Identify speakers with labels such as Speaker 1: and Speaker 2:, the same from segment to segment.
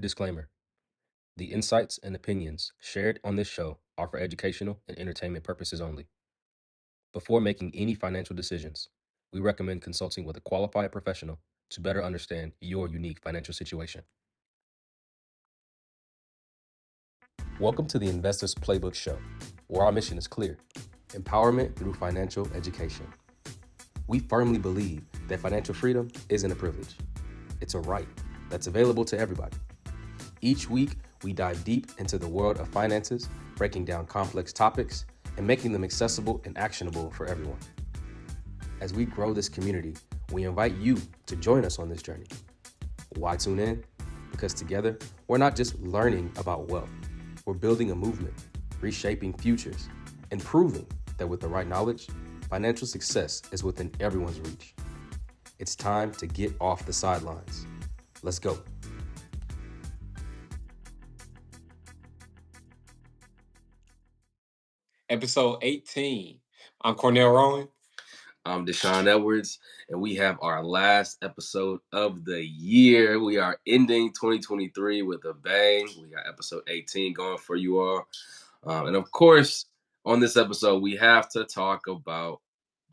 Speaker 1: Disclaimer: the insights and opinions shared on this show are for educational and entertainment purposes only. Before making any financial decisions, we recommend consulting with a qualified professional to better understand your unique financial situation. Welcome to the Investors Playbook Show, where our mission is clear: empowerment through financial education. We firmly believe that financial freedom isn't a privilege, it's a right that's available to everybody. Each week, we dive deep into the world of finances, breaking down complex topics and making them accessible and actionable for everyone. As we grow this community, we invite you to join us on this journey. Why tune in? Because together, we're not just learning about wealth, we're building a movement, reshaping futures, and proving that with the right knowledge, financial success is within everyone's reach. It's time to get off the sidelines. Let's go.
Speaker 2: Episode 18. I'm Cornell Rowan.
Speaker 3: I'm Deshaun Edwards, and we have our last episode of the year. We are ending 2023 with a bang. We got episode 18 going for you all. And of course, on this episode, we have to talk about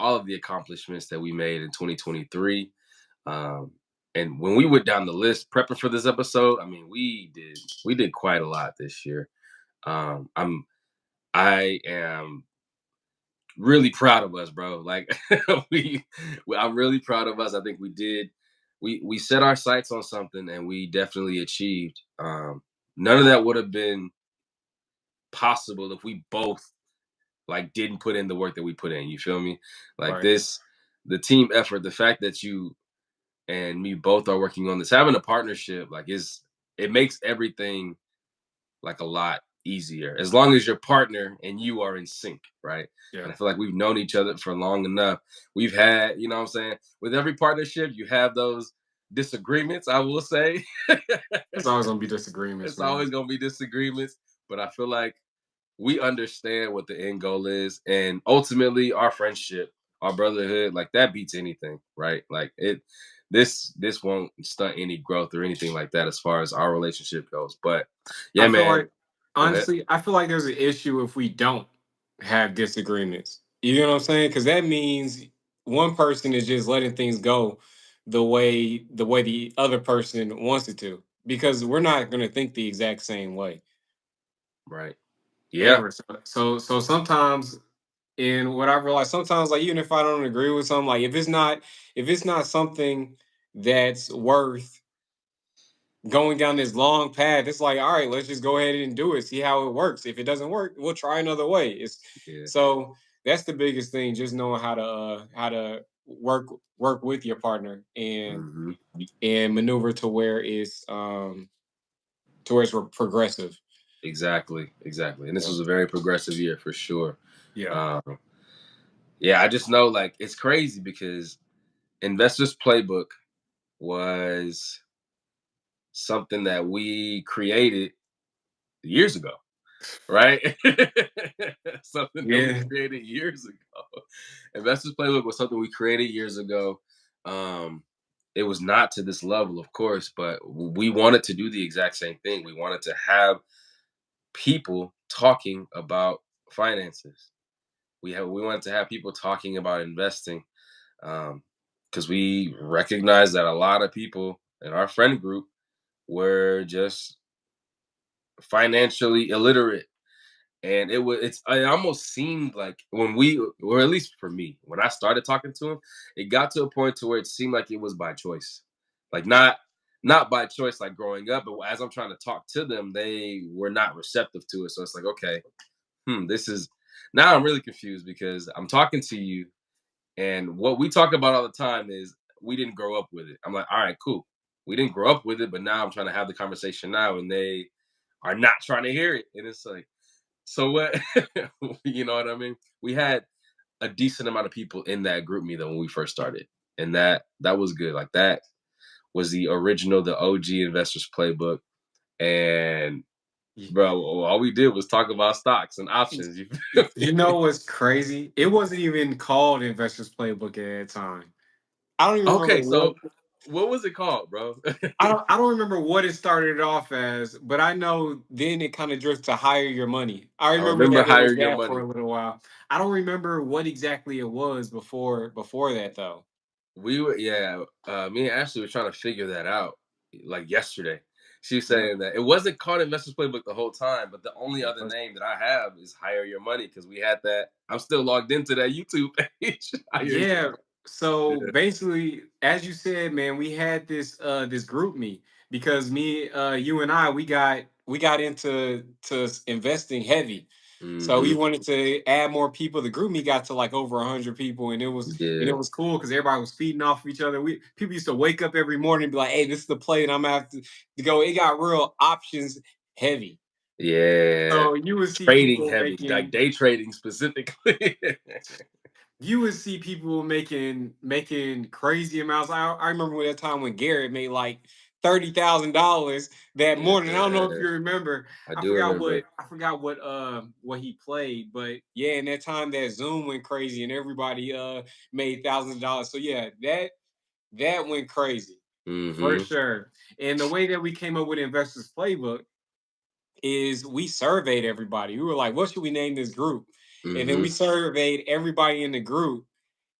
Speaker 3: all of the accomplishments that we made in 2023. And when we went down the list prepping for this episode, I mean, we did quite a lot this year. I am really proud of us, bro. Like I'm really proud of us. I think we set our sights on something and we definitely achieved. None of that would have been possible if we both like didn't put in the work that we put in. You feel me? Like
Speaker 2: Right.
Speaker 3: the team effort, the fact that you and me both are working on this, having a partnership, like it makes everything like a lot easier as long as your partner and you are in sync, right?
Speaker 2: Yeah.
Speaker 3: And I feel like we've known each other for long enough. We've had, you know what I'm saying? With every partnership, you have those disagreements, I will say.
Speaker 2: There's always gonna be disagreements,
Speaker 3: It's
Speaker 2: man.
Speaker 3: always going to be disagreements, but I feel like we understand what the end goal is. And ultimately, our friendship, our brotherhood, like that beats anything, right? Like this won't stunt any growth or anything like that as far as our relationship goes. But yeah,
Speaker 2: I feel
Speaker 3: man.
Speaker 2: like
Speaker 3: Go ahead.
Speaker 2: honestly, I feel like there's an issue if we don't have disagreements. You know what I'm saying? Because that means one person is just letting things go the way the other person wants it to. Because we're not gonna think the exact same way
Speaker 3: Right. Yeah.
Speaker 2: ever. So sometimes, and what I realize sometimes, like even if I don't agree with something, like if it's not something that's worth going down this long path, it's like, all right, let's just go ahead and do it, see how it works. If it doesn't work, we'll try another way. It's
Speaker 3: Yeah.
Speaker 2: so that's the biggest thing, just knowing how to work with your partner and
Speaker 3: Hmm.
Speaker 2: maneuver to where it's progressive.
Speaker 3: Exactly. Exactly. And this
Speaker 2: Yeah.
Speaker 3: was a very progressive year for sure.
Speaker 2: Yeah.
Speaker 3: Um, yeah, I just know like it's crazy because Investors Playbook was something that we created years ago, right? Something that we
Speaker 2: Yeah.
Speaker 3: created years ago. Investors Playbook was something we created years ago. Um, it was not to this level, of course, but we wanted to do the exact same thing. We wanted to have people talking about finances. We wanted to have people talking about investing because we recognize that a lot of people in our friend group were just financially illiterate. And it almost seemed like when we, or at least for me, when I started talking to him, it got to a point to where it seemed like it was by choice. Like not by choice like growing up, but as I'm trying to talk to them, they were not receptive to it. So it's like, okay, this is now I'm really confused because I'm talking to you and what we talk about all the time is we didn't grow up with it. I'm like, all right, cool. We didn't grow up with it, but now I'm trying to have the conversation now and they are not trying to hear it. And it's like, so what? You know what I mean? We had a decent amount of people in that group me though when we first started. And that was good. Like that was the original, the OG Investors Playbook. And bro, all we did was talk about stocks and options. You feel
Speaker 2: You
Speaker 3: me?
Speaker 2: know what's crazy? It wasn't even called Investors Playbook at that time. I don't even remember
Speaker 3: Okay,
Speaker 2: what.
Speaker 3: so What was it called, bro?
Speaker 2: I don't remember what it started off as, but I know then it kind of drifted to hire your money. I
Speaker 3: I
Speaker 2: remember
Speaker 3: remember
Speaker 2: that it was
Speaker 3: Hire Your
Speaker 2: that for
Speaker 3: Money.
Speaker 2: a little while. I don't remember what exactly it was before that though.
Speaker 3: We were, yeah, me and Ashley were trying to figure that out like yesterday. She was
Speaker 2: Yeah.
Speaker 3: saying that it wasn't called Investors Playbook the whole time, but the only
Speaker 2: It
Speaker 3: other
Speaker 2: was.
Speaker 3: name that I have is Hire Your Money because we had that. I'm still logged into that YouTube page. Hire Your
Speaker 2: Yeah. So
Speaker 3: Yeah.
Speaker 2: basically, as you said, man, we had this group me because me, you and I, we got into investing heavy. So we
Speaker 3: Mm-hmm.
Speaker 2: wanted to add more people. The group me got to like over 100 people, and it
Speaker 3: Yeah.
Speaker 2: was cool because everybody was feeding off of each other. We people used to wake up every morning and be like, "Hey, this is the play, and I'm gonna have to go." It got real options heavy.
Speaker 3: Yeah.
Speaker 2: So you would see
Speaker 3: Trading
Speaker 2: people
Speaker 3: heavy, like
Speaker 2: making
Speaker 3: day trading specifically.
Speaker 2: you would see people making crazy amounts. I remember when that time when Garrett made like $30,000 that morning. I don't know if
Speaker 3: Yeah,
Speaker 2: you remember.
Speaker 3: I
Speaker 2: I
Speaker 3: do
Speaker 2: forgot
Speaker 3: remember
Speaker 2: what
Speaker 3: it.
Speaker 2: I forgot what he played, but yeah, in that time that Zoom went crazy and everybody made thousands of dollars. So yeah, that went crazy for
Speaker 3: Mm-hmm.
Speaker 2: sure. And the way that we came up with Investors Playbook is we surveyed everybody. We were like, what should we name this group? And then
Speaker 3: Mm-hmm.
Speaker 2: we surveyed everybody in the group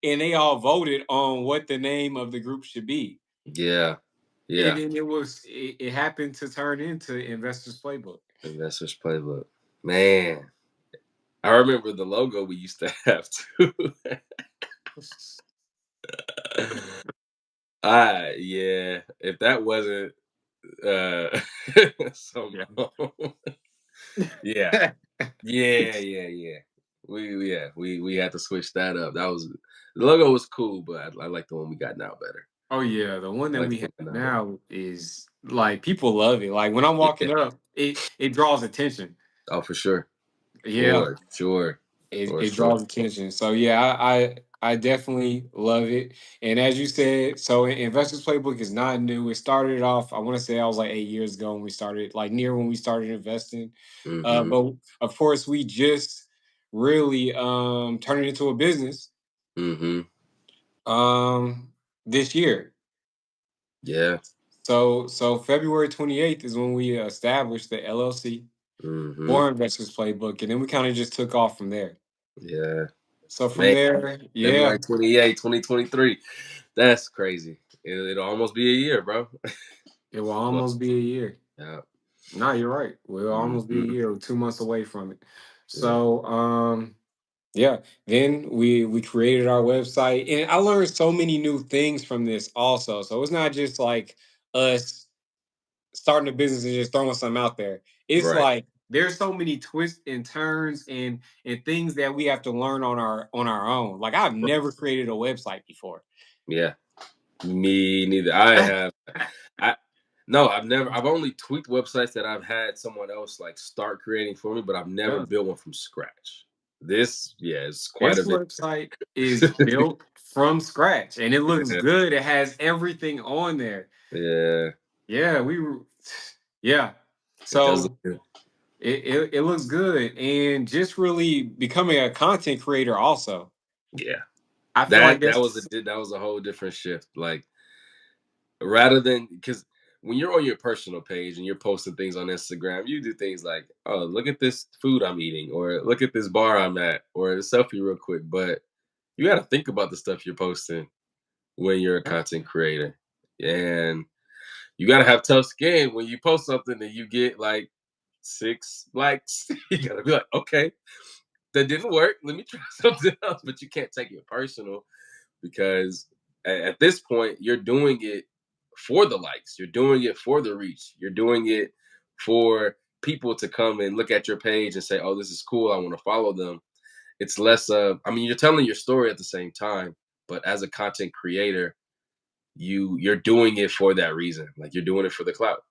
Speaker 2: and they all voted on what the name of the group should be.
Speaker 3: Yeah.
Speaker 2: And
Speaker 3: Yeah.
Speaker 2: then it happened to turn into Investors Playbook.
Speaker 3: Investors Playbook. Man. I remember the logo we used to have too. Yeah. If that wasn't uh some
Speaker 2: Yeah.
Speaker 3: yeah. Yeah. We had to switch that up. That was the logo was cool, but I like the one we got now better.
Speaker 2: Oh yeah, the one
Speaker 3: I
Speaker 2: that
Speaker 3: like
Speaker 2: we
Speaker 3: the
Speaker 2: have
Speaker 3: one we got now better.
Speaker 2: now is like people love it. Like when I'm
Speaker 3: Yeah.
Speaker 2: walking up, it draws attention.
Speaker 3: Oh, for sure.
Speaker 2: Yeah,
Speaker 3: For sure. For
Speaker 2: it
Speaker 3: sure.
Speaker 2: draws attention. So yeah, I definitely love it. And as you said, so Investors Playbook is not new. It started off, I want to say I was like 8 years ago when we started, like near when we started investing.
Speaker 3: Mm-hmm.
Speaker 2: But of course, we just really turned it into a business
Speaker 3: Mm-hmm.
Speaker 2: um this year.
Speaker 3: Yeah.
Speaker 2: So February 28th is when we established the LLC
Speaker 3: Mm-hmm.
Speaker 2: for Investors Playbook, and then we kind of just took off from there.
Speaker 3: Yeah.
Speaker 2: So from
Speaker 3: Man,
Speaker 2: there, yeah,
Speaker 3: February 28th, 2023. That's crazy. It'll almost be a year, bro.
Speaker 2: it will
Speaker 3: Well,
Speaker 2: almost be a year.
Speaker 3: yeah.
Speaker 2: No, you're right. We'll almost be a
Speaker 3: Mm-hmm.
Speaker 2: year, or 2 months away from it.
Speaker 3: Yeah.
Speaker 2: So yeah, then we created our website, and I learned so many new things from this also. So it's not just like us starting a business and just throwing something out there. It's
Speaker 3: Right.
Speaker 2: like there's so many twists and turns and things that we have to learn on our own. Like I've never created a website before.
Speaker 3: Yeah. Me neither. I have I no, I've only tweaked websites that I've had someone else like start creating for me, but I've never
Speaker 2: Yeah.
Speaker 3: built one from scratch. This, yeah, it's quite
Speaker 2: This
Speaker 3: a bit.
Speaker 2: website is built from scratch and it looks
Speaker 3: Yeah.
Speaker 2: good. It has everything on there.
Speaker 3: Yeah.
Speaker 2: Yeah, yeah.
Speaker 3: It does look
Speaker 2: So
Speaker 3: good.
Speaker 2: it looks good. And just really becoming a content creator also.
Speaker 3: Yeah.
Speaker 2: I feel like
Speaker 3: That was a whole different shift. Like rather than because when you're on your personal page and you're posting things on Instagram, you do things like, oh, look at this food I'm eating, or look at this bar I'm at, or a selfie real quick. But you got to think about the stuff you're posting when you're a
Speaker 2: yeah,
Speaker 3: content creator. And you got to have tough skin when you post something and you get like 6 likes. You got to be like, okay, that didn't work. Let me try something else. But you can't take it personal because at this point you're doing it for the likes, you're doing it for the reach, you're doing it for people to come and look at your page and say, oh, this is cool, I want to follow them. It's less of, I mean, you're telling your story at the same time, but as a content creator, you're doing it for that reason. Like you're doing it for the clout.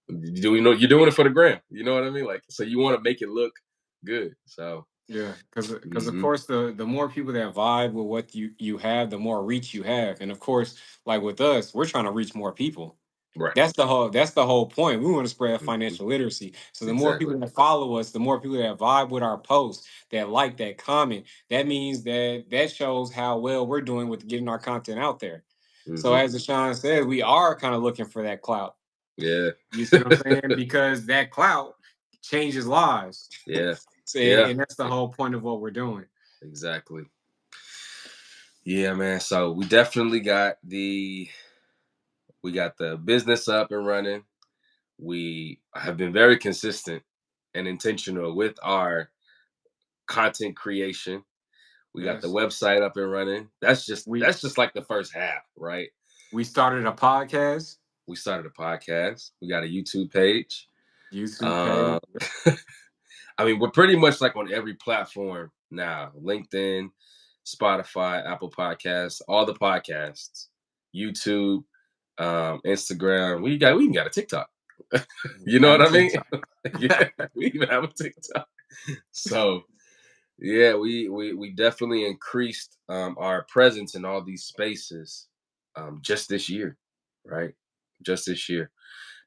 Speaker 3: You're doing it for the gram, you know what I mean? Like, so you want to make it look good. So
Speaker 2: yeah, because of
Speaker 3: hmm
Speaker 2: course the more people that vibe with what you have, the more reach you have, and of course, like with us, we're trying to reach more people.
Speaker 3: right.
Speaker 2: That's the whole point. We want to spread
Speaker 3: Mhm.
Speaker 2: financial literacy. So the more
Speaker 3: Exactly.
Speaker 2: people that follow us, the more people that vibe with our posts, that like, that comment, that means that shows how well we're doing with getting our content out there. So
Speaker 3: Hmm.
Speaker 2: as Deshaun said, we are kind of looking for that clout.
Speaker 3: Yeah.
Speaker 2: You see what I'm saying? Because that clout changes lives.
Speaker 3: Yeah.
Speaker 2: So,
Speaker 3: Yeah.
Speaker 2: and that's the whole point of what we're doing.
Speaker 3: Exactly. Yeah, man. So we got the business up and running. We have been very consistent and intentional with our content creation. We got the
Speaker 2: Yes.
Speaker 3: website up and running.
Speaker 2: We
Speaker 3: That's just like the first half, right?
Speaker 2: we started a podcast,
Speaker 3: We started a podcast. We got a YouTube page.
Speaker 2: YouTube
Speaker 3: Uh,
Speaker 2: page.
Speaker 3: I mean, we're pretty much like on every platform now: LinkedIn, Spotify, Apple Podcasts, all the podcasts, YouTube, Instagram. We even got a TikTok. You know
Speaker 2: Have
Speaker 3: what
Speaker 2: a
Speaker 3: I mean?
Speaker 2: TikTok.
Speaker 3: Yeah, we even have a TikTok. So yeah, we definitely increased our presence in all these spaces just this year, right? Just this year,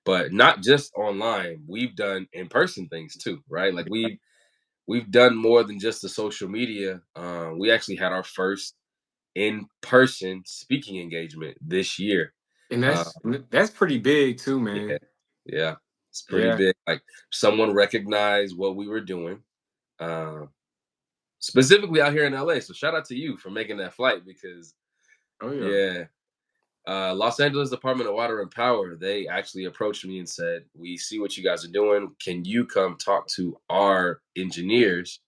Speaker 3: but not just online. We've done in person things too, right? Like we've done more than just the social media. We actually had our first in person speaking engagement this year.
Speaker 2: And
Speaker 3: Uh,
Speaker 2: that's pretty big too,
Speaker 3: yeah,
Speaker 2: man.
Speaker 3: yeah, it's pretty
Speaker 2: Yeah.
Speaker 3: big. Like someone recognized what we were doing. Um, Specifically out here in LA. So shout out to you for making that flight because
Speaker 2: Oh yeah.
Speaker 3: yeah, Los Angeles Department of Water and Power, they actually approached me and said, "We see what you guys are doing. Can you come talk to our engineers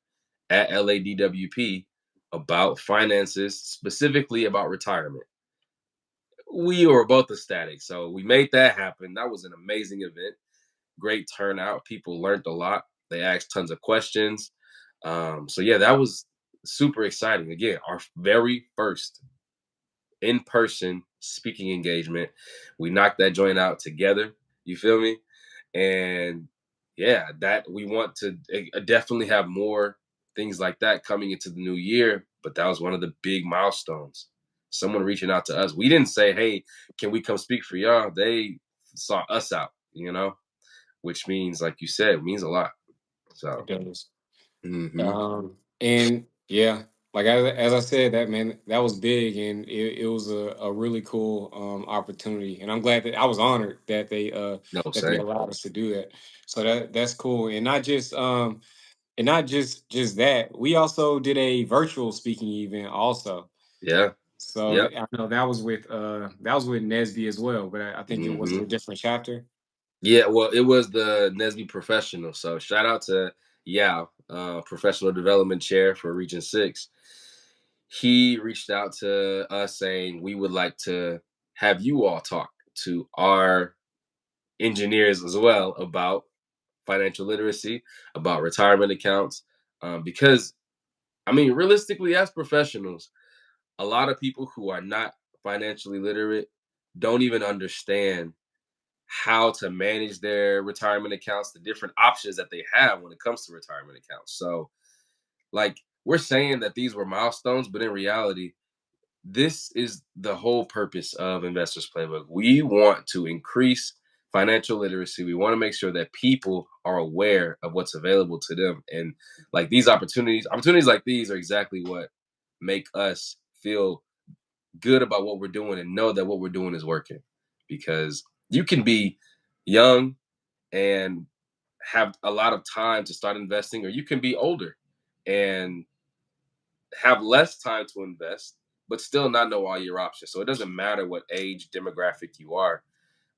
Speaker 3: at LADWP about finances, specifically about retirement?" We were both ecstatic. So we made that happen. That was an amazing event. Great turnout. People learned a lot. They asked tons of questions. So yeah, that was super exciting. Again, our very first in-person speaking engagement. We knocked that joint out together. You feel me? And yeah, that we want to definitely have more things like that coming into the new year. But that was one of the big milestones. Someone reaching out to us. We didn't say, "Hey, can we come speak for y'all?" They sought us out. Which means, like you said, means a lot.
Speaker 2: It
Speaker 3: So,
Speaker 2: does.
Speaker 3: hmm
Speaker 2: And yeah, like as I said, that man, that was big, and it was a really cool opportunity, and I'm glad that I was honored
Speaker 3: no,
Speaker 2: that they
Speaker 3: same.
Speaker 2: allowed us to do that. So that's cool, and not just that, we also did a virtual speaking event also.
Speaker 3: Yeah.
Speaker 2: So
Speaker 3: Yep.
Speaker 2: I know that was with Nesby as well, but I think it was
Speaker 3: hmm
Speaker 2: a different chapter.
Speaker 3: Yeah, well, it was the Nesby Professional. So shout out to Yao, Professional Development Chair for Region 6. He reached out to us saying we would like to have you all talk to our engineers as well about financial literacy, about retirement accounts. Because, I mean, realistically, as professionals, a lot of people who are not financially literate don't even understand how to manage their retirement accounts, the different options that they have when it comes to retirement accounts. So, like, we're saying that these were milestones, but in reality, this is the whole purpose of Investors Playbook. We want to increase financial literacy. We want to make sure that people are aware of what's available to them. And like these opportunities like these are exactly what make us feel good about what we're doing and know that what we're doing is working. Because you can be young and have a lot of time to start investing, or you can be older and have less time to invest, but still not know all your options. So it doesn't matter what age demographic you are.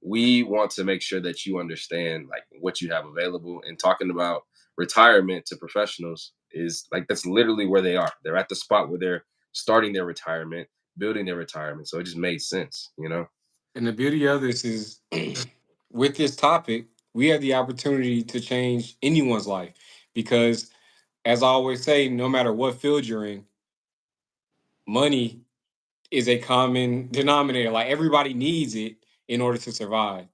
Speaker 3: We want to make sure that you understand like what you have available. And talking about retirement to professionals is like that's literally where they are. They're at the spot where they're starting their retirement, building their retirement. So it just made sense.
Speaker 2: And the beauty of this is with this topic, we have the opportunity to change anyone's life because, as I always say, no matter what field you're in, money is a common denominator. Like everybody needs it in order to survive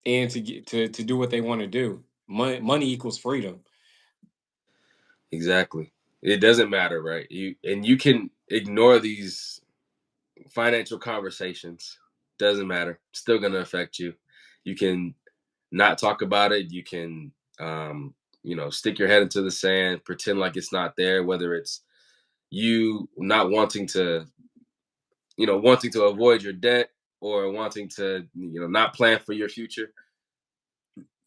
Speaker 2: and to get to do what they want to do. Money equals freedom.
Speaker 3: Exactly. It doesn't matter, right? You can ignore these financial conversations. Doesn't matter. Still gonna affect you. You can not talk about it. You can stick your head into the sand, pretend like it's not there, whether it's you not wanting to wanting to avoid your debt or wanting to, not plan for your future,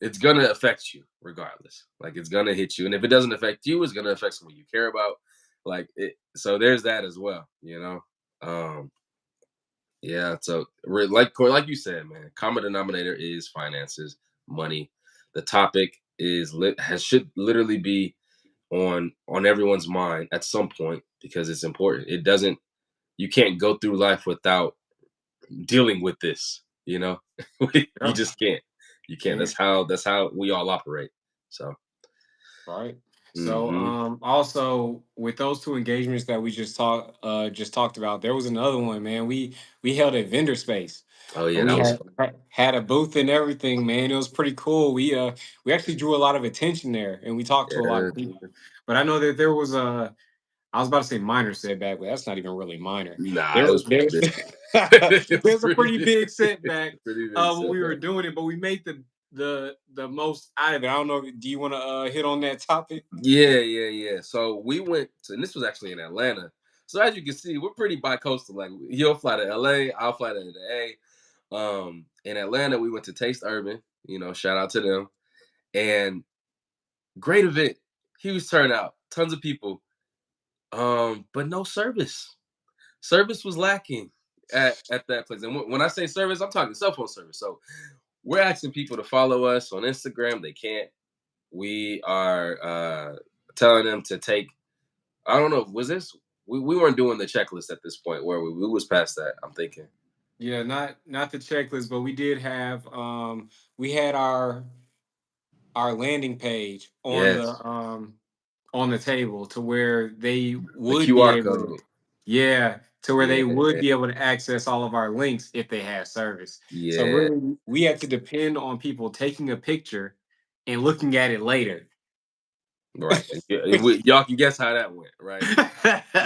Speaker 3: it's gonna affect you regardless. Like it's gonna hit you, and if it doesn't affect you, it's gonna affect someone you care about. Like it. So there's that as well. Um, yeah. So like you said, man, common denominator is finances, money. The topic should literally be on everyone's mind at some point because it's important. It doesn't. You can't go through life without dealing with this. You
Speaker 2: Yeah.
Speaker 3: just can't. You can't.
Speaker 2: Yeah.
Speaker 3: That's how we all operate. So.
Speaker 2: Right. So
Speaker 3: Hmm.
Speaker 2: also with those two engagements that we just talked about, there was another one, man. We held a vendor space.
Speaker 3: Oh yeah,
Speaker 2: And we
Speaker 3: that was
Speaker 2: had
Speaker 3: fun.
Speaker 2: had a booth and everything, man. It was pretty cool. We actually drew a lot of attention there and we talked to a lot
Speaker 3: Yeah.
Speaker 2: of people. But I know that there was a I was about to say minor setback, but that's not even really minor.
Speaker 3: Nah, it
Speaker 2: There,
Speaker 3: was pretty
Speaker 2: there's
Speaker 3: big. It was
Speaker 2: there's a
Speaker 3: pretty
Speaker 2: pretty
Speaker 3: big.
Speaker 2: big setback
Speaker 3: Pretty big
Speaker 2: when we were
Speaker 3: setback.
Speaker 2: doing it, but we made the most out of it. I don't know. Do you want to hit on that topic?
Speaker 3: Yeah, yeah, yeah. So we went to, and this was actually in Atlanta. So as you can see, we're pretty bi-coastal. Like he'll fly to LA, I'll fly to the A. In Atlanta, we went to Taste Urban. Shout out to them. And great event, huge turnout, tons of people. But no service. Service was lacking at that place. And when I say service, I'm talking cell phone service. So we're asking people to follow us on Instagram. They can't. We are telling them to take. I don't know. Was this? We weren't doing the checklist at this point, where we was past that. I'm thinking.
Speaker 2: Yeah, not the checklist, but we did have we had our landing page
Speaker 3: Yes,
Speaker 2: on the table to where they
Speaker 3: the
Speaker 2: would be
Speaker 3: QR
Speaker 2: able to,
Speaker 3: code.
Speaker 2: yeah, to where
Speaker 3: Yeah,
Speaker 2: they would be able to access all of our links if they had service. So
Speaker 3: yeah.
Speaker 2: really we had to depend on people taking a picture and looking at it later.
Speaker 3: Right. And y'all can guess how that went, right?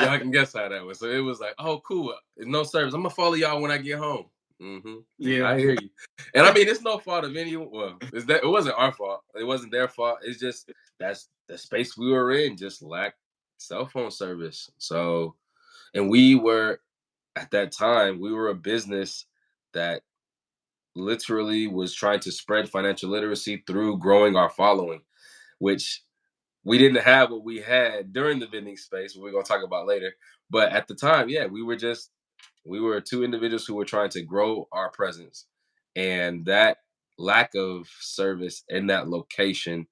Speaker 3: Y'all can guess how that went. So it was like, oh, cool. No service. I'm gonna follow y'all when I get home. Hmm.
Speaker 2: Yeah.
Speaker 3: I hear you. And I mean, it's no fault of anyone. Well, it wasn't our fault. It wasn't their fault. It's just that's the space we were in. Just lacked cell phone service. So, and we were at that time, we were a business that literally was trying to spread financial literacy through growing our following, which we didn't have what we had during the vending space, what we're gonna talk about later. But at the time, yeah, we were two individuals who were trying to grow our presence. And that lack of service in that location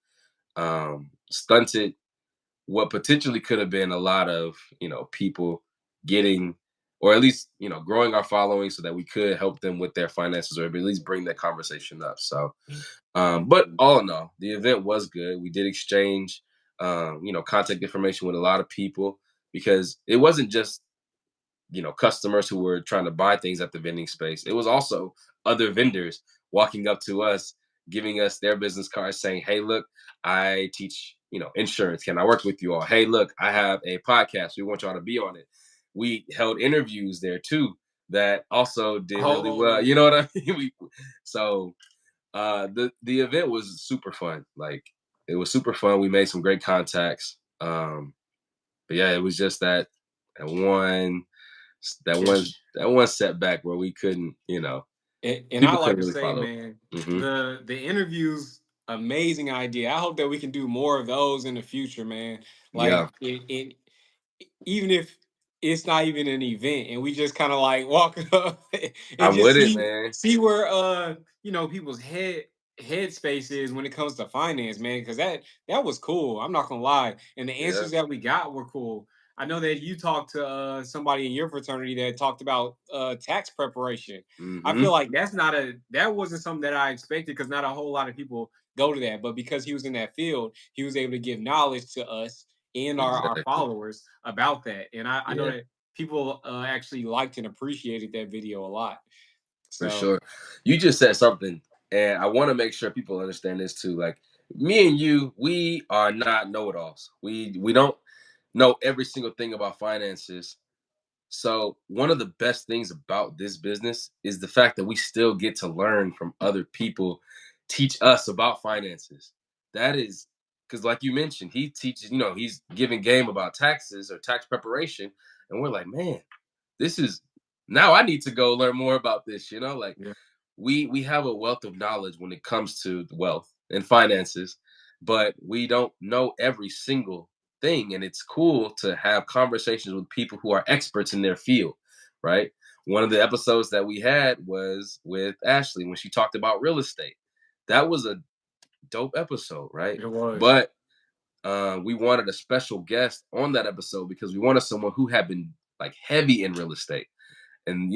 Speaker 3: stunted what potentially could have been a lot of, people getting, or at least, growing our following so that we could help them with their finances or at least bring that conversation up. So but all in all, the event was good. We did exchange, contact information with a lot of people because it wasn't just, customers who were trying to buy things at the vending space. It was also other vendors walking up to us, giving us their business cards saying, hey, look, I teach, insurance. Can I work with you all? Hey, look, I have a podcast. We want y'all to be on it. We held interviews there too that also did really well.
Speaker 2: Oh,
Speaker 3: You know what I mean? So the event was super fun. Like it was super fun. We made some great contacts. But yeah, it was just that one that
Speaker 2: yeah.
Speaker 3: one that one setback where we couldn't,
Speaker 2: And I
Speaker 3: people
Speaker 2: like
Speaker 3: couldn't
Speaker 2: to
Speaker 3: really
Speaker 2: say,
Speaker 3: follow.
Speaker 2: man,
Speaker 3: Hmm.
Speaker 2: the interviews, amazing idea. I hope that we can do more of those in the future, man. Like
Speaker 3: Yeah,
Speaker 2: even if it's not even an event and we just kind of like walk up and
Speaker 3: I'm
Speaker 2: just
Speaker 3: with it, man.
Speaker 2: see where people's headspace is when it comes to finance, man, because that was cool. I'm not gonna lie. And the
Speaker 3: Yeah.
Speaker 2: answers that we got were cool. I know that you talked to somebody in your fraternity that talked about tax preparation. I
Speaker 3: Hmm.
Speaker 2: feel like that wasn't something that I expected because not a whole lot of people go to that. But because he was in that field, he was able to give knowledge to us and our
Speaker 3: Exactly.
Speaker 2: followers about that. And I know
Speaker 3: Yeah,
Speaker 2: that people actually liked and appreciated that video a lot.
Speaker 3: for
Speaker 2: So
Speaker 3: sure. You just said something, and I want to make sure people understand this too. Like me and you, we are not know-it-alls. We don't know every single thing about finances. So one of the best things about this business is the fact that we still get to learn from other people, teach us about finances. That is because, like you mentioned, he teaches. He's giving game about taxes or tax preparation, and we're like, man, this is. now I need to go learn more about this. Like
Speaker 2: Yeah.
Speaker 3: we have a wealth of knowledge when it comes to wealth and finances, but we don't know every single thing. And it's cool to have conversations with people who are experts in their field, right? One of the episodes that we had was with Ashley when she talked about real estate. That was a dope episode, right?
Speaker 2: It was.
Speaker 3: But we wanted a special guest on that episode because we wanted someone who had been like heavy in real estate. And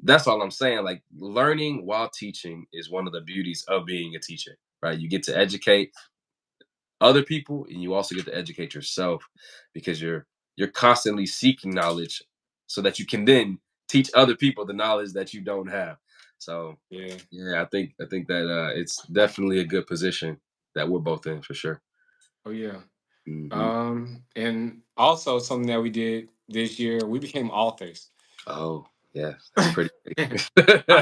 Speaker 3: that's all I'm saying. Like, learning while teaching is one of the beauties of being a teacher, right? You get to educate other people, and you also get to educate yourself because you're constantly seeking knowledge so that you can then teach other people the knowledge that you don't have. So
Speaker 2: Yeah.
Speaker 3: yeah, I think that it's definitely a good position that we're both in for sure.
Speaker 2: Oh yeah.
Speaker 3: Hmm.
Speaker 2: And also something that we did this year, we became authors.
Speaker 3: Oh yeah, that's pretty
Speaker 2: I
Speaker 3: big.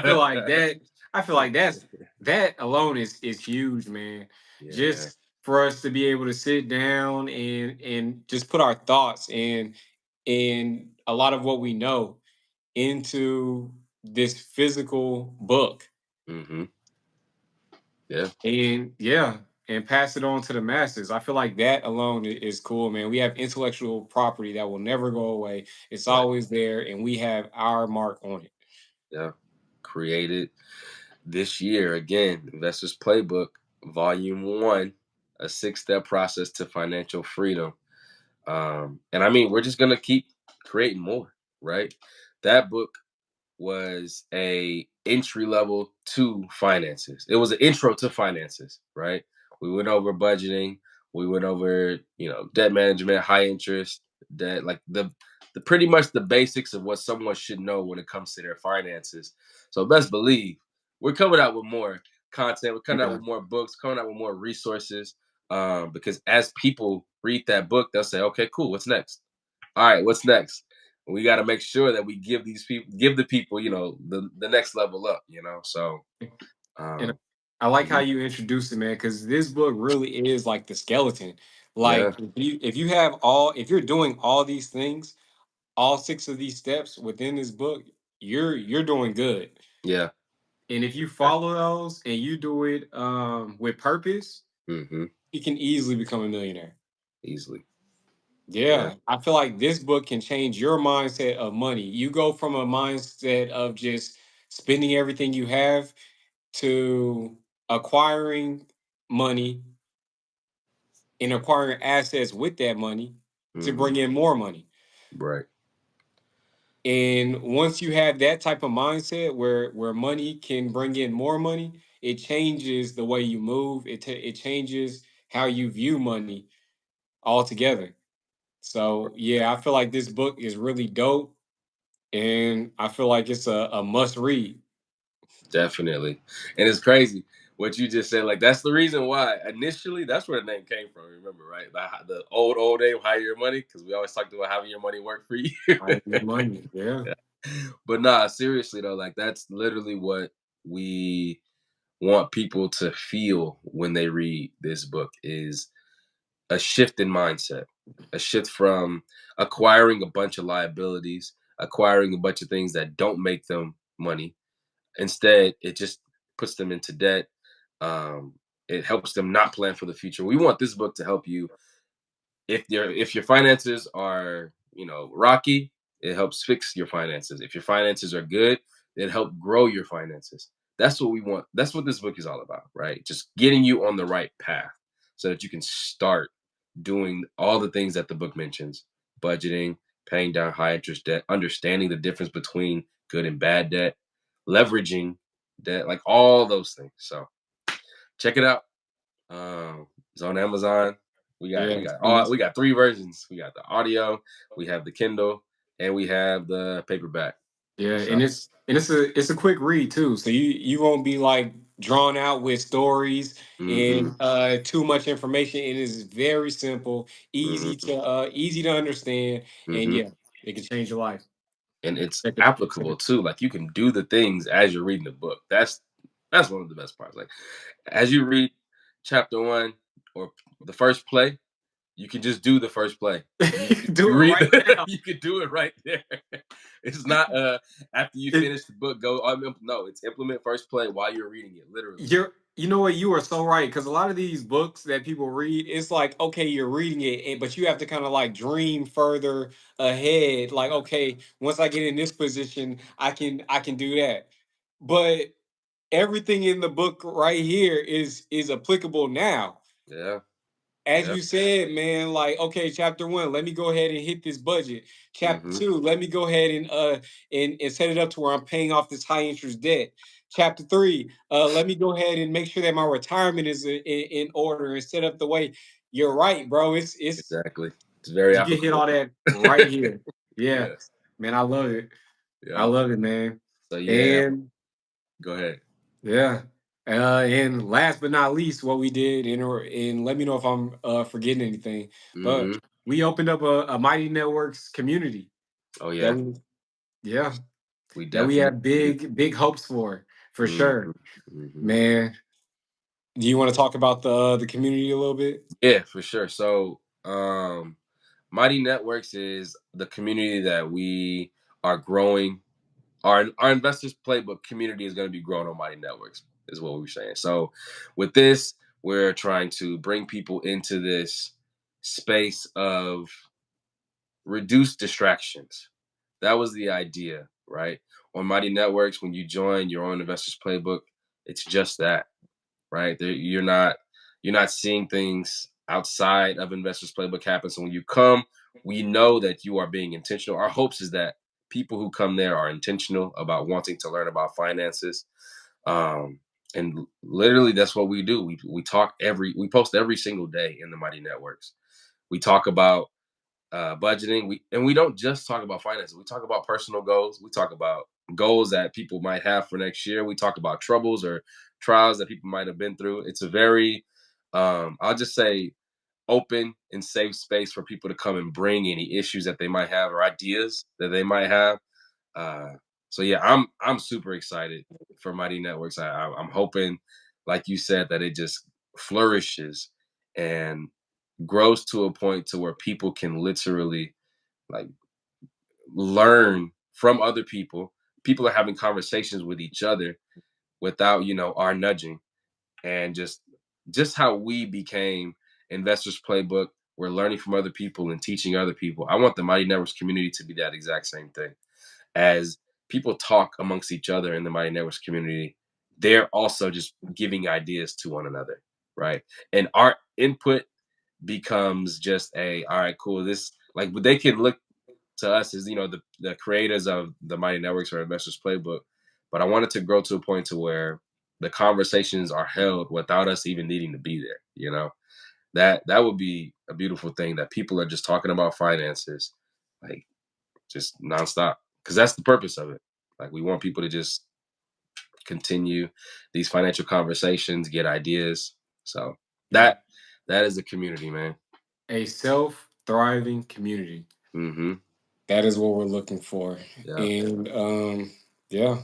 Speaker 2: feel like that. I feel like that alone is huge, man.
Speaker 3: Yeah.
Speaker 2: Just for us to be able to sit down and just put our thoughts and a lot of what we know into this physical book,
Speaker 3: Hmm. Yeah.
Speaker 2: and yeah, and pass it on to the masses. I feel like that alone is cool, man. We have intellectual property that will never go away. It's
Speaker 3: Right.
Speaker 2: always there, and we have our mark on it.
Speaker 3: Yeah. Created this year again, Investors Playbook, Volume One, a 6-step process to financial freedom. And I mean, we're just gonna keep creating more, right? That book was a entry level to finances. It was an intro to finances, right? We went over budgeting, we went over, debt management, high interest, debt, like the pretty much the basics of what someone should know when it comes to their finances. So best believe we're coming out with more content, we're coming out
Speaker 2: Yeah.
Speaker 3: with more books, coming out with more resources. Because as people read that book, they'll say, okay, cool, what's next? All right, what's next? We got to make sure that we give the people, the next level up, So,
Speaker 2: And
Speaker 3: um,
Speaker 2: I like how
Speaker 3: mhm,
Speaker 2: you introduced it, man, because this book really is like the skeleton.
Speaker 3: yeah,
Speaker 2: Like if you're doing all these things, all six of these steps within this book, you're doing good.
Speaker 3: yeah,
Speaker 2: And if you follow those and you do it with purpose,
Speaker 3: hmm,
Speaker 2: you can easily become a millionaire.
Speaker 3: easily, yeah,
Speaker 2: Yeah, I feel like this book can change your mindset of money. You go from a mindset of just spending everything you have to acquiring money and acquiring assets with that money to
Speaker 3: hmm,
Speaker 2: bring in more money.
Speaker 3: right,
Speaker 2: And once you have that type of mindset where money can bring in more money, it changes the way you move. It changes how you view money altogether. So yeah, I feel like this book is really dope, and I feel like it's a must read.
Speaker 3: definitely. And it's crazy what you just said. Like, that's the reason why initially that's where the name came from. Remember, right? The old name, hire your money, because we always talked about having your money work for you.
Speaker 2: I your money, yeah.
Speaker 3: Yeah. But nah, seriously though, like that's literally what we want people to feel when they read this book is a shift in mindset, a shift from acquiring a bunch of liabilities, acquiring a bunch of things that don't make them money. Instead, it just puts them into debt. Um, it helps them not plan for the future. We want this book to help you if your finances are rocky, it helps fix your finances. If your finances are good, it help grow your finances. That's what we want. That's what this book is all about, right? Just getting you on the right path so that you can start doing all the things that the book mentions: budgeting, paying down high interest debt, understanding the difference between good and bad debt, leveraging debt, like all those things. So check it out. It's on Amazon. We got
Speaker 2: Yeah,
Speaker 3: we got
Speaker 2: and
Speaker 3: all we got 3 versions. We got the audio, we have the Kindle, and we have the paperback.
Speaker 2: yeah,
Speaker 3: So,
Speaker 2: and it's a quick read too, so you won't be like drawn out with stories
Speaker 3: hmm,
Speaker 2: and too much information. It is very simple,
Speaker 3: hmm,
Speaker 2: easy to understand, and
Speaker 3: hmm,
Speaker 2: yeah, it can change your life.
Speaker 3: and it's
Speaker 2: Check it, check
Speaker 3: applicable
Speaker 2: it.
Speaker 3: too. Like, you can do the things as you're reading the book. That's one of the best parts. Like, as you read chapter one or the first play, You can just do the first play.
Speaker 2: Do
Speaker 3: You
Speaker 2: it
Speaker 3: read
Speaker 2: right now.
Speaker 3: you could do it right there. It's not after you
Speaker 2: It,
Speaker 3: finish the book, go no, it's implement first play while you're reading it, literally.
Speaker 2: you know what, you are so right, because a lot of these books that people read, it's like, okay, you're reading it, but you have to kind of like dream further ahead, like, okay, once I get in this position, I can do that. But everything in the book right here is applicable now.
Speaker 3: Yeah.
Speaker 2: As
Speaker 3: Yeah.
Speaker 2: you said, man, like, okay, chapter one, let me go ahead and hit this budget. Chapter
Speaker 3: Hmm.
Speaker 2: two, let me go ahead and set it up to where I'm paying off this high interest debt. Chapter three, let me go ahead and make sure that my retirement is in order and set up the way. You're right, bro. It's
Speaker 3: Exactly. It's very
Speaker 2: you can hit
Speaker 3: applicable.
Speaker 2: all that right here. Yeah,
Speaker 3: Yes.
Speaker 2: man, I love it. I
Speaker 3: Yeah.
Speaker 2: love it, man.
Speaker 3: So yeah,
Speaker 2: And
Speaker 3: go ahead.
Speaker 2: yeah. And last but not least, what we did, and let me know if I'm forgetting anything, but
Speaker 3: Hmm.
Speaker 2: we opened up a Mighty Networks community
Speaker 3: Oh
Speaker 2: that
Speaker 3: yeah.
Speaker 2: we, yeah,
Speaker 3: We
Speaker 2: that we have
Speaker 3: definitely.
Speaker 2: big hopes for
Speaker 3: Hmm.
Speaker 2: sure,
Speaker 3: Hmm.
Speaker 2: man. Do you want to talk about the community a little bit?
Speaker 3: Yeah, for sure. So Mighty Networks is the community that we are growing. Our investors playbook community is going to be growing on Mighty Networks, is what we're saying. So with this, we're trying to bring people into this space of reduce distractions. That was the idea, right? On Mighty Networks, when you join your own investors playbook, it's just that, right? You're not seeing things outside of investors playbook happen. So when you come, we know that you are being intentional. Our hopes is that people who come there are intentional about wanting to learn about finances. Um, and literally that's what we do. We post every single day in the Mighty Networks. We talk about budgeting. We don't just talk about finances. We talk about personal goals. We talk about goals that people might have for next year. We talk about troubles or trials that people might have been through. It's a very, I'll just say, open and safe space for people to come and bring any issues that they might have or ideas that they might have. Uh, so yeah, I'm super excited for Mighty Networks. I'm hoping, like you said, that it just flourishes and grows to a point to where people can literally like learn from other people. People are having conversations with each other without, our nudging, and just how we became investors playbook. We're learning from other people and teaching other people. I want the Mighty Networks community to be that exact same thing. As people talk amongst each other in the Mighty Networks community, they're also just giving ideas to one another, right? And our input becomes just all right, cool. This, like, they can look to us as, the creators of the Mighty Networks or Investors Playbook. But I want it to grow to a point to where the conversations are held without us even needing to be there. That would be a beautiful thing, that people are just talking about finances, like, just nonstop, because that's the purpose of it. Like, we want people to just continue these financial conversations, get ideas. So
Speaker 2: Yeah,
Speaker 3: that is the community, man.
Speaker 2: a self-thriving community.
Speaker 3: Hmm.
Speaker 2: That is what we're looking for,
Speaker 3: Yeah,
Speaker 2: and yeah,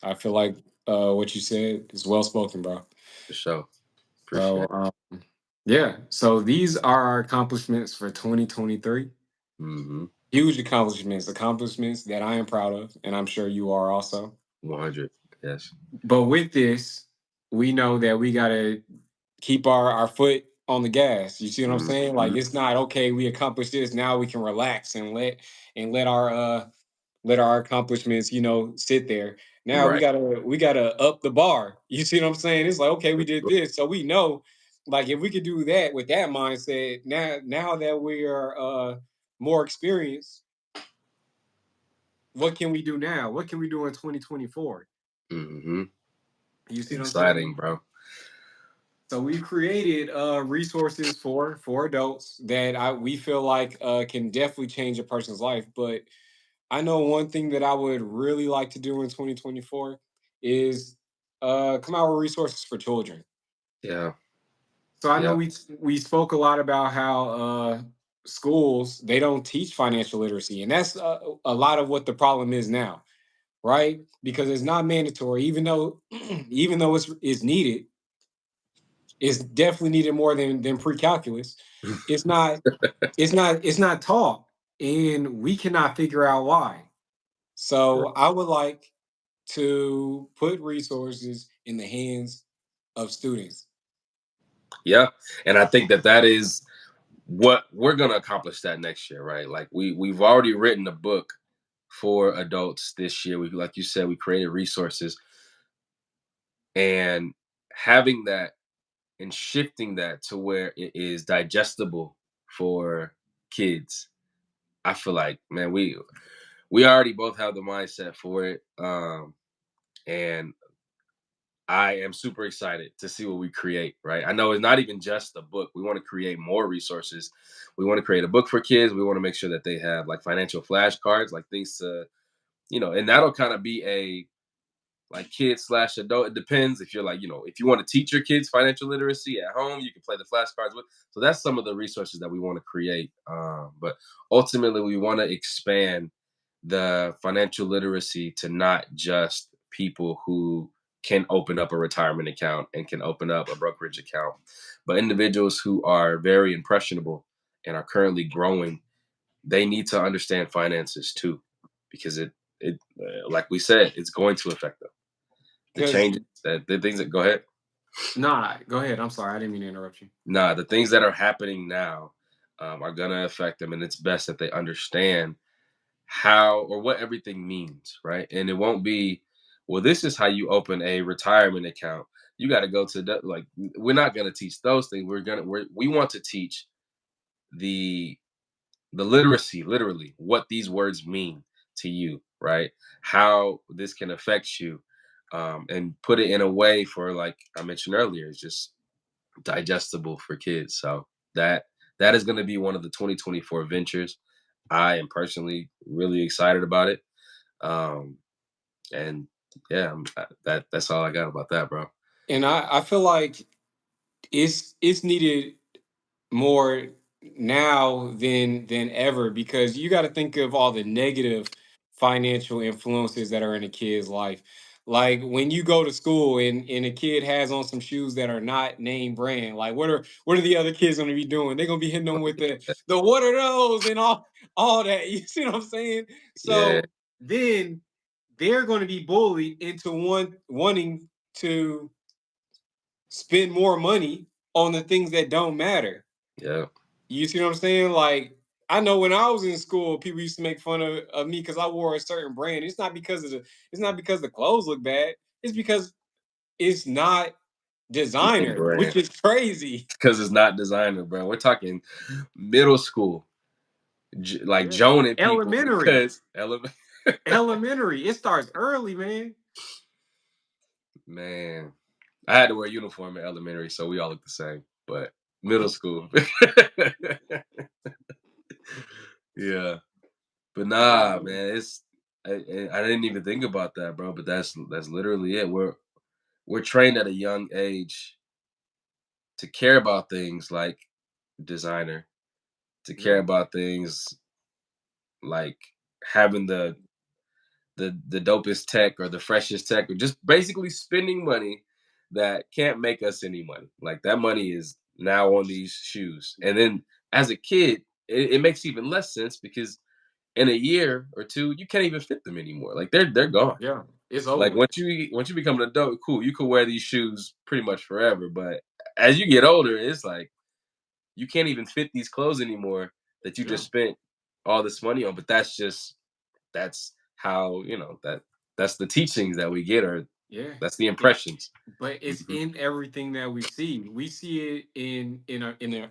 Speaker 2: I feel like what you said is well spoken, bro.
Speaker 3: for sure. Appreciate
Speaker 2: So,
Speaker 3: it.
Speaker 2: yeah. So these are our accomplishments for 2023.
Speaker 3: Hmm.
Speaker 2: Huge accomplishments that I am proud of, and I'm sure you are also.
Speaker 3: 100. Yes.
Speaker 2: But with this, we know that we gotta keep our foot on the gas. You see what I'm saying? Like,
Speaker 3: Hmm.
Speaker 2: it's not okay. We accomplished this. Now we can relax and let our accomplishments, sit there. Now we
Speaker 3: Right.
Speaker 2: gotta up the bar. You see what I'm saying? It's like, okay, we did this, so we know, like, if we could do that with that mindset, now that we are more experienced, what can we do now? What can we do in 2024?
Speaker 3: Hmm.
Speaker 2: You see what I'm saying?
Speaker 3: Exciting, bro.
Speaker 2: So we created resources for adults that we feel like can definitely change a person's life. But I know one thing that I would really like to do in 2024 is come out with resources for children.
Speaker 3: Yeah.
Speaker 2: So I know
Speaker 3: Yeah.
Speaker 2: we spoke a lot about how schools, they don't teach financial literacy, and that's a lot of what the problem is now, right? Because it's not mandatory, even though even though it's needed. It's definitely needed more than pre-calculus. It's not it's not taught, and we cannot figure out why. So I would like to put resources in the hands of students.
Speaker 3: Yeah, and I think that that is what we're gonna accomplish that next year, right? Like we've already written a book for adults this year. We, like you said, we created resources, and having that and shifting that to where it is digestible for kids. I feel like, man, we already both have the mindset for it, and I am super excited to see what we create. Right, I know it's not even just a book. We want to create more resources. We want to create a book for kids. We want to make sure that they have like financial flashcards, like things to, and that'll kind of be a like kid slash adult. It depends if you're like, if you want to teach your kids financial literacy at home, you can play the flashcards with. So that's some of the resources that we want to create. But ultimately, we want to expand the financial literacy to not just people who can open up a retirement account and can open up a brokerage account, but individuals who are very impressionable and are currently growing. They need to understand finances too, because it like we said, it's going to affect them. The
Speaker 2: Because
Speaker 3: changes that the things that go ahead.
Speaker 2: nah, go ahead. I'm sorry, I didn't mean to interrupt you.
Speaker 3: Nah, the things that are happening now are gonna affect them, and it's best that they understand how or what everything means, right? And it won't be, well, this is how you open a retirement account. You got to go to like, we're not gonna teach those things. We want to teach the the literacy, literally, what these words mean to you, right? How this can affect you, and put it in a way for, like I mentioned earlier, it's just digestible for kids. So that that is going to be one of the 2024 ventures. I am personally really excited about it. Um, and yeah, that's all I got about that, bro.
Speaker 2: And I feel like it's needed more now than ever, because you got to think of all the negative financial influences that are in a kid's life. Like when you go to school and a kid has on some shoes that are not name brand, like what are the other kids going to be doing? They're going to be hitting them with the what are those and all that. You see what I'm saying?
Speaker 3: Yeah,
Speaker 2: So then they're going to be bullied into wanting to spend more money on the things that don't matter.
Speaker 3: yeah,
Speaker 2: You see what I'm saying? Like, I know when I was in school, people used to make fun of me because I wore a certain brand. It's not because the clothes look bad. It's because it's not
Speaker 3: name
Speaker 2: designer, which
Speaker 3: brand,
Speaker 2: is crazy.
Speaker 3: because it's not designer, bro. We're talking middle school, like
Speaker 2: Yeah.
Speaker 3: joning people
Speaker 2: Elementary.
Speaker 3: because
Speaker 2: Elementary. It starts early, man.
Speaker 3: man, I had to wear a uniform in elementary, so we all look the same. But middle school, yeah. But nah,
Speaker 2: Um,
Speaker 3: man, I didn't even think about that, bro. But that's literally it. We're trained at a young age to care about things like designer, to care
Speaker 2: yeah.
Speaker 3: about things like having the dopest tech or the freshest tech, or just basically spending money that can't make us any money. Like that money is now on these shoes. And then as a kid, it makes even less sense because in a year or two, you can't even fit them anymore. Like they're gone.
Speaker 2: Yeah. It's
Speaker 3: Like
Speaker 2: over.
Speaker 3: once you become an adult, cool, you can wear these shoes pretty much forever. But as you get older, it's like you can't even fit these clothes anymore that you
Speaker 2: Yeah.
Speaker 3: just spent all this money on. But that's how, that's the teachings that we get, or
Speaker 2: Yeah.
Speaker 3: that's the
Speaker 2: It,
Speaker 3: impressions.
Speaker 2: but it's
Speaker 3: Hmm.
Speaker 2: in everything that we see. We see it in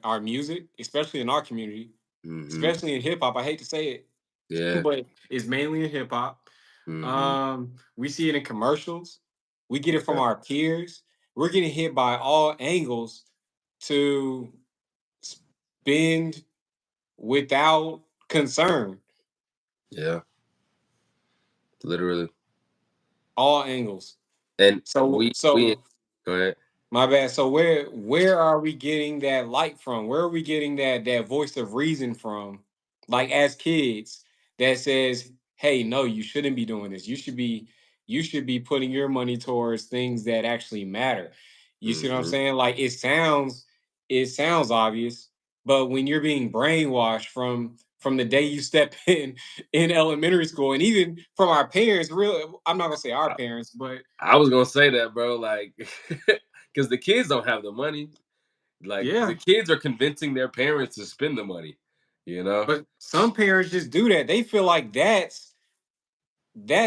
Speaker 2: our music, especially in our community,
Speaker 3: Hmm.
Speaker 2: especially in hip hop. I hate to say it,
Speaker 3: Yeah.
Speaker 2: but it's mainly in hip hop.
Speaker 3: Hmm.
Speaker 2: We see it in commercials. We get it from
Speaker 3: Yeah.
Speaker 2: our peers. We're getting hit by all angles to spend without concern.
Speaker 3: Yeah. Literally.
Speaker 2: All angles.
Speaker 3: And
Speaker 2: So
Speaker 3: we
Speaker 2: so
Speaker 3: go ahead.
Speaker 2: My bad. So where are we getting that light from? Where are we getting that voice of reason from? Like as kids that says, "Hey, no, you shouldn't be doing this. You should be putting your money towards things that actually matter." You see what I'm
Speaker 3: Mm-hmm.
Speaker 2: saying? Like it sounds obvious, but when you're being brainwashed from the day you step in elementary school, and even from our parents, real I'm not gonna say our parents, but
Speaker 3: I was gonna say that, bro. Like, because the kids don't have the money. Like, the
Speaker 2: yeah.
Speaker 3: kids are convincing their parents to spend the money. You know?
Speaker 2: But some parents just do that. They feel like that's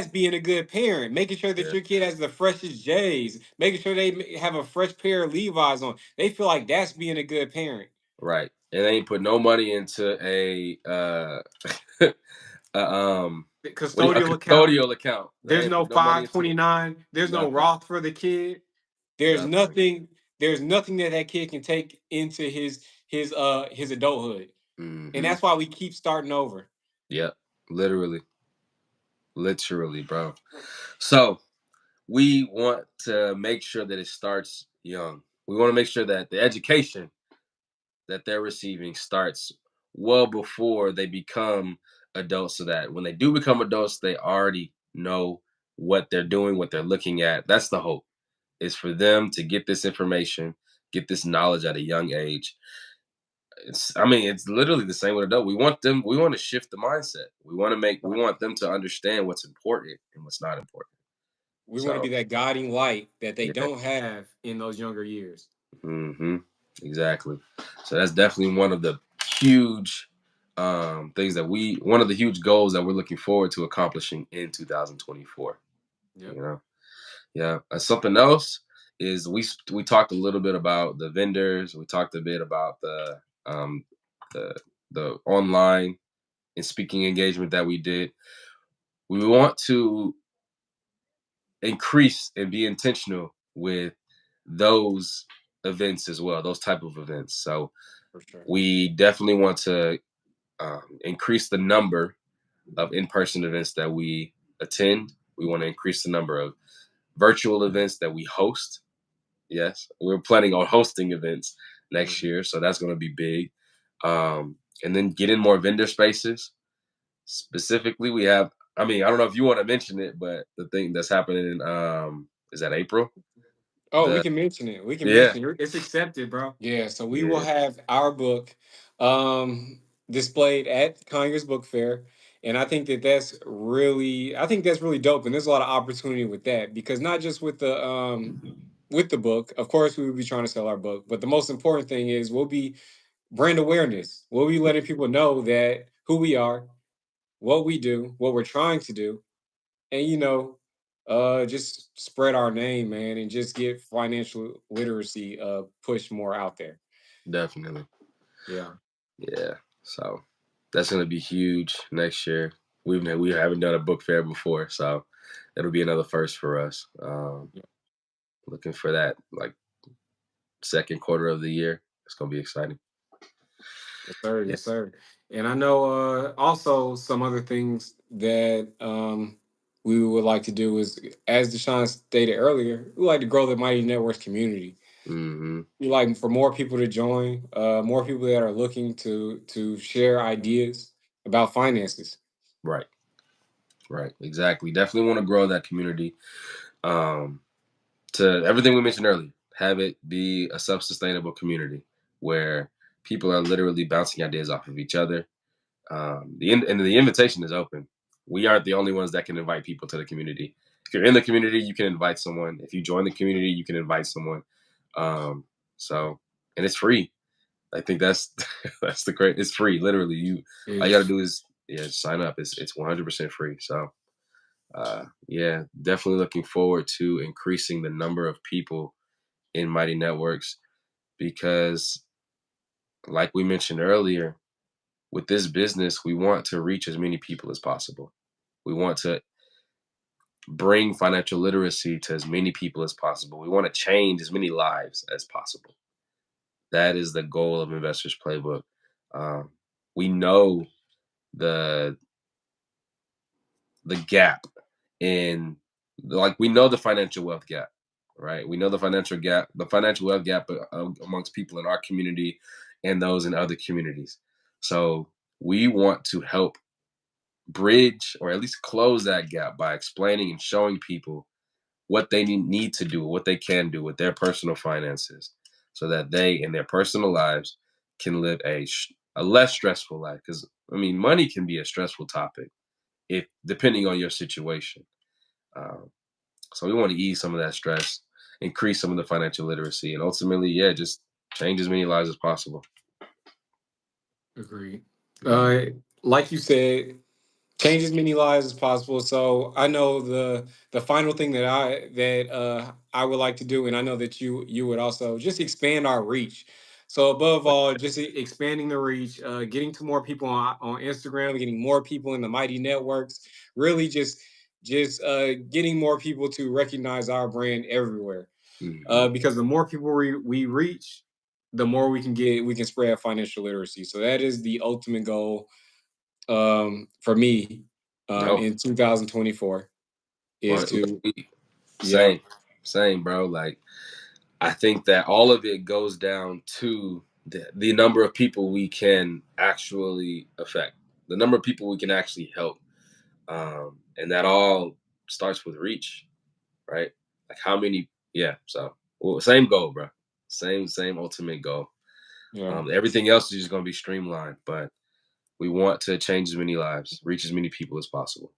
Speaker 2: being a good parent, making sure that
Speaker 3: Yeah.
Speaker 2: your kid has the freshest J's, making sure they have a fresh pair of Levi's on. They feel like that's being a good parent.
Speaker 3: Right. And they ain't put no money into a
Speaker 2: The
Speaker 3: a
Speaker 2: custodial account.
Speaker 3: custodial account. They
Speaker 2: There's
Speaker 3: ain't
Speaker 2: no
Speaker 3: put no money into it.
Speaker 2: 529. There's no
Speaker 3: Nothing.
Speaker 2: Roth for the kid. There's
Speaker 3: Nothing.
Speaker 2: nothing. There's nothing that kid can take into his adulthood, and
Speaker 3: Mm-hmm.
Speaker 2: that's why we keep starting over.
Speaker 3: Yep. Literally. Literally, bro. So we want to make sure that it starts young. We want to make sure that the education that they're receiving starts well before they become adults, so that when they do become adults, they already know what they're doing, what they're looking at. That's the hope, is for them to get this information, get this knowledge at a young age. I mean, it's literally the same with adult. We want to shift the mindset. We
Speaker 2: Right.
Speaker 3: want them to understand what's important and what's not important.
Speaker 2: We want to be
Speaker 3: So,
Speaker 2: that guiding light that they
Speaker 3: yeah.
Speaker 2: don't have in those younger years.
Speaker 3: Hmm. Exactly. So that's definitely one of the huge things that one of the huge goals that we're looking forward to accomplishing in 2024.
Speaker 2: Yep.
Speaker 3: You know, yeah. Something else is we talked a little bit about the vendors. We talked a bit about um, the the online and speaking engagement that we did. We want to increase and be intentional with those events as well, those type of events. So
Speaker 2: For sure.
Speaker 3: we definitely want to increase the number of in-person events that we attend. We want to increase the number of virtual events that we host. Yes, we're planning on hosting events next
Speaker 2: Mhm.
Speaker 3: year, so that's going to be big. And then get in more vendor spaces. Specifically, we have. I mean, I don't know if you want to mention it, but the thing that's happening in is that April?
Speaker 2: Oh, we
Speaker 3: The
Speaker 2: can mention it. We can
Speaker 3: Yeah,
Speaker 2: mention it. It's accepted, bro. Yeah, so we will
Speaker 3: yeah,
Speaker 2: have our book um displayed at Conyers Book Fair. And I think that's really dope. And there's a lot of opportunity with that because not just with the book, of course we will be trying to sell our book, but the most important thing is we'll be brand awareness. We'll be letting people know that who we are, what we do, what we're trying to do, and just spread our name, man, and just get financial literacy pushed more out there.
Speaker 3: definitely.
Speaker 2: Yeah.
Speaker 3: Yeah. So that's gonna be huge next year. We haven't done a book fair before, so it'll be another first for us.
Speaker 2: Yeah.
Speaker 3: Looking for that like second quarter of the year. It's gonna be exciting.
Speaker 2: Yes, sir.
Speaker 3: Yeah.
Speaker 2: Yes, sir. And I know also some other things that we would like to do is, as Deshaun stated earlier, we like to grow the Mighty Networks community.
Speaker 3: Hmm.
Speaker 2: We like for more people to join, more people that are looking to share ideas about finances.
Speaker 3: Right. Right. Exactly. Definitely want to grow that community. Um, to everything we mentioned earlier, have it be a self-sustainable community where people are literally bouncing ideas off of each other. And the invitation is open. We aren't the only ones that can invite people to the community. If you're in the community, you can invite someone. If you join the community, you can invite someone. Um, so, and it's free. I think that's that's the great. It's free, literally. All you got to
Speaker 2: Is
Speaker 3: do is sign up. It's 100% free. So, yeah, definitely looking forward to increasing the number of people in Mighty Networks because, like we mentioned earlier, with this business, we want to reach as many people as possible. We want to bring financial literacy to as many people as possible. We want to change as many lives as possible. That is the goal of Investors Playbook. Um, we know the gap in like we know the financial wealth gap, right? We know the financial wealth gap amongst people in our community and those in other communities. So we want to help bridge or at least close that gap by explaining and showing people what they need to do, what they can do with their personal finances, so that they in their personal lives can live a less stressful life. Because I mean, money can be a stressful topic if depending on your situation. Um, so we want to ease some of that stress, increase some of the financial literacy, and ultimately, yeah, just change as many lives as possible.
Speaker 2: Agreed.
Speaker 3: Mhm.
Speaker 2: Like you said, change as many lives as possible. So I know the final thing that I would like to do, and I know that you would also just expand our reach. So above all, just expanding the reach, getting to more people on Instagram, getting more people in the mighty networks, really just getting more people to recognize our brand everywhere.
Speaker 3: Mhm.
Speaker 2: Because the more people we reach, the more we can spread financial literacy. So that is the ultimate goal for me
Speaker 3: No,
Speaker 2: in 2024 is to yeah.
Speaker 3: same, same, bro. Like I think that all of it goes down to the number of people we can actually affect, the number of people we can actually help, and that all starts with reach, right? Like how many? Yeah. So well, same goal, bro. Same ultimate goal.
Speaker 2: Yeah.
Speaker 3: Everything else is just gonna be streamlined, but we want to change as many lives, reach as many people as possible.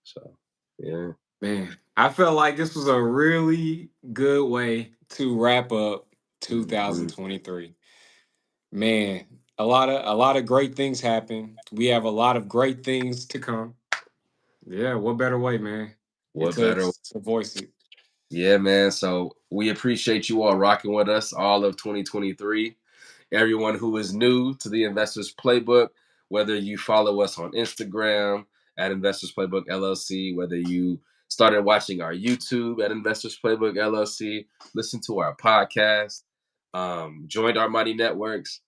Speaker 3: So yeah.
Speaker 2: Man, I felt like this was a really good way to wrap up
Speaker 3: Mhm.
Speaker 2: 2023. Man, a lot of great things happen. We have a lot of great things to come. Yeah, what better way, man?
Speaker 3: What
Speaker 2: To
Speaker 3: better?
Speaker 2: to voice it.
Speaker 3: Yeah, man. So we appreciate you all rocking with us all of 2023. Everyone who is new to the Investors Playbook, whether you follow us on Instagram at Investors Playbook LLC, whether you started watching our YouTube at Investors Playbook LLC, listen to our podcast, joined our Mighty Networks,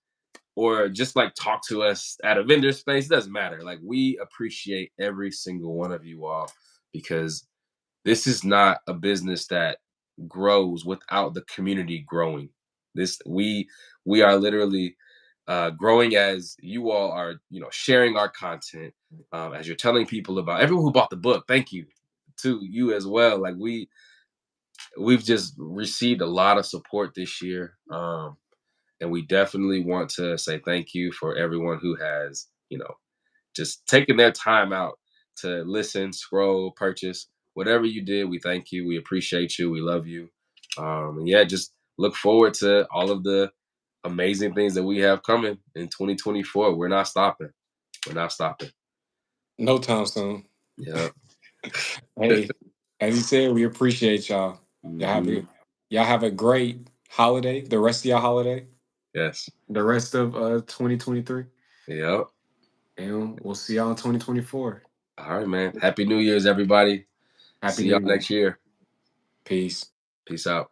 Speaker 3: or just like talk to us at a vendor space, doesn't matter. Like we appreciate every single one of you all because this is not a business that grows without the community growing. This we are literally growing as you all are, sharing our content, as you're telling people about everyone who bought the book. Thank you to you as well. Like we've just received a lot of support this year, and we definitely want to say thank you for everyone who has, just taking their time out to listen, scroll, purchase, whatever you did. We thank you. We appreciate you. We love you. And yeah, just look forward to all of the amazing things that we have coming in 2024. We're not stopping. We're not stopping.
Speaker 2: No time soon.
Speaker 3: Yeah.
Speaker 2: Hey, as you said, we appreciate y'all. Y'all have
Speaker 3: Hmm.
Speaker 2: a y'all have a great holiday. The rest of your holiday.
Speaker 3: Yes.
Speaker 2: The rest of 2023,
Speaker 3: Yep.
Speaker 2: and we'll see y'all in 2024.
Speaker 3: All right, man. Happy New Year's, everybody.
Speaker 2: Happy
Speaker 3: See y'all
Speaker 2: New Year.
Speaker 3: next year.
Speaker 2: Peace.
Speaker 3: Peace out.